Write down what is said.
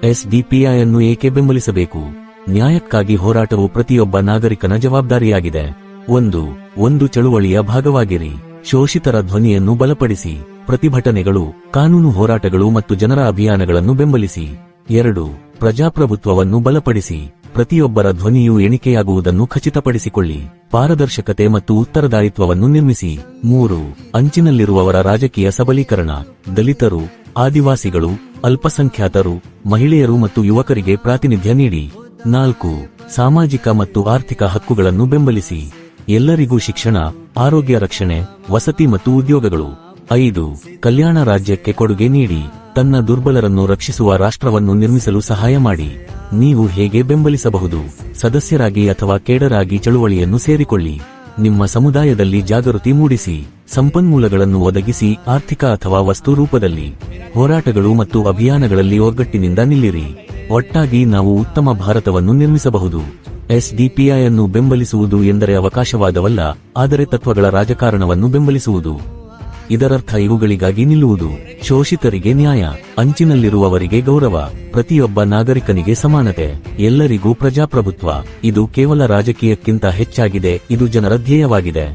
SDPI ಅನ್ನು ಏಕೆ ಬೆಂಬಲಿಸಬೇಕು? ನ್ಯಾಯಕ್ಕಾಗಿ ಹೋರಾಟವು ಪ್ರತಿಯೊಬ್ಬ ನಾಗರಿಕನ ಜವಾಬ್ದಾರಿಯಾಗಿದೆ. ಒಂದು ಚಳುವಳಿಯ ಭಾಗವಾಗಿರಿ. ಶೋಷಿತರ ಧ್ವನಿಯನ್ನು ಬಲಪಡಿಸಿ. ಪ್ರತಿಭಟನೆಗಳು, ಕಾನೂನು ಹೋರಾಟಗಳು ಮತ್ತು ಜನರ ಅಭಿಯಾನಗಳನ್ನು ಬೆಂಬಲಿಸಿ. 2. ಪ್ರಜಾಪ್ರಭುತ್ವವನ್ನು ಬಲಪಡಿಸಿ. ಪ್ರತಿಯೊಬ್ಬರ ಧ್ವನಿಯು ಎಣಿಕೆಯಾಗುವುದನ್ನು ಖಚಿತಪಡಿಸಿಕೊಳ್ಳಿ. ಪಾರದರ್ಶಕತೆ ಮತ್ತು ಉತ್ತರದಾಯಿತ್ವವನ್ನು ನಿರ್ಮಿಸಿ. 3. ಅಂಚಿನಲ್ಲಿರುವವರ ರಾಜಕೀಯ ಸಬಲೀಕರಣ. ದಲಿತರು, ಆದಿವಾಸಿಗಳು, ಅಲ್ಪಸಂಖ್ಯಾತರು, ಮಹಿಳೆಯರು ಮತ್ತು ಯುವಕರಿಗೆ ಪ್ರಾತಿನಿಧ್ಯ ನೀಡಿ. 4. ಸಾಮಾಜಿಕ ಮತ್ತು ಆರ್ಥಿಕ ಹಕ್ಕುಗಳನ್ನು ಬೆಂಬಲಿಸಿ. ಎಲ್ಲರಿಗೂ ಶಿಕ್ಷಣ, ಆರೋಗ್ಯ ರಕ್ಷಣೆ, ವಸತಿ ಮತ್ತು ಉದ್ಯೋಗಗಳು. 5. ಕಲ್ಯಾಣ ರಾಜ್ಯಕ್ಕೆ ಕೊಡುಗೆ ನೀಡಿ. ತನ್ನ ದುರ್ಬಲರನ್ನು ರಕ್ಷಿಸುವ ರಾಷ್ಟ್ರವನ್ನು ನಿರ್ಮಿಸಲು ಸಹಾಯ ಮಾಡಿ. ನೀವು ಹೇಗೆ ಬೆಂಬಲಿಸಬಹುದು? ಸದಸ್ಯರಾಗಿ ಅಥವಾ ಕೇಡರಾಗಿ ಚಳುವಳಿಯನ್ನು ಸೇರಿಕೊಳ್ಳಿ. ನಿಮ್ಮ ಸಮುದಾಯದಲ್ಲಿ ಜಾಗೃತಿ ಮೂಡಿಸಿ. ಸಂಪನ್ಮೂಲಗಳನ್ನು ಒದಗಿಸಿ, ಆರ್ಥಿಕ ಅಥವಾ ವಸ್ತು ರೂಪದಲ್ಲಿ. ಹೋರಾಟಗಳು ಮತ್ತು ಅಭಿಯಾನಗಳಲ್ಲಿ ಒಗ್ಗಟ್ಟಿನಿಂದ ನಿಲ್ಲಿರಿ. ಒಟ್ಟಾಗಿ ನಾವು ಉತ್ತಮ ಭಾರತವನ್ನು ನಿರ್ಮಿಸಬಹುದು. ಎಸ್ಡಿಪಿಐ ಅನ್ನು ಬೆಂಬಲಿಸುವುದು ಎಂದರೆ ಅವಕಾಶವಾದವಲ್ಲ, ಆದರೆ ತತ್ವಗಳ ರಾಜಕಾರಣವನ್ನು ಬೆಂಬಲಿಸುವುದು. ಇದರರ್ಥ ಇವುಗಳಿಗಾಗಿ ನಿಲ್ಲುವುದು. ಶೋಷಿತರಿಗೆ ನ್ಯಾಯ, ಅಂಚಿನಲ್ಲಿರುವವರಿಗೆ ಗೌರವ, ಪ್ರತಿಯೊಬ್ಬ ನಾಗರಿಕನಿಗೆ ಸಮಾನತೆ, ಎಲ್ಲರಿಗೂ ಪ್ರಜಾಪ್ರಭುತ್ವ. ಇದು ಕೇವಲ ರಾಜಕೀಯಕ್ಕಿಂತ ಹೆಚ್ಚಾಗಿದೆ, ಇದು ಜನರ ಧ್ಯೇಯವಾಗಿದೆ.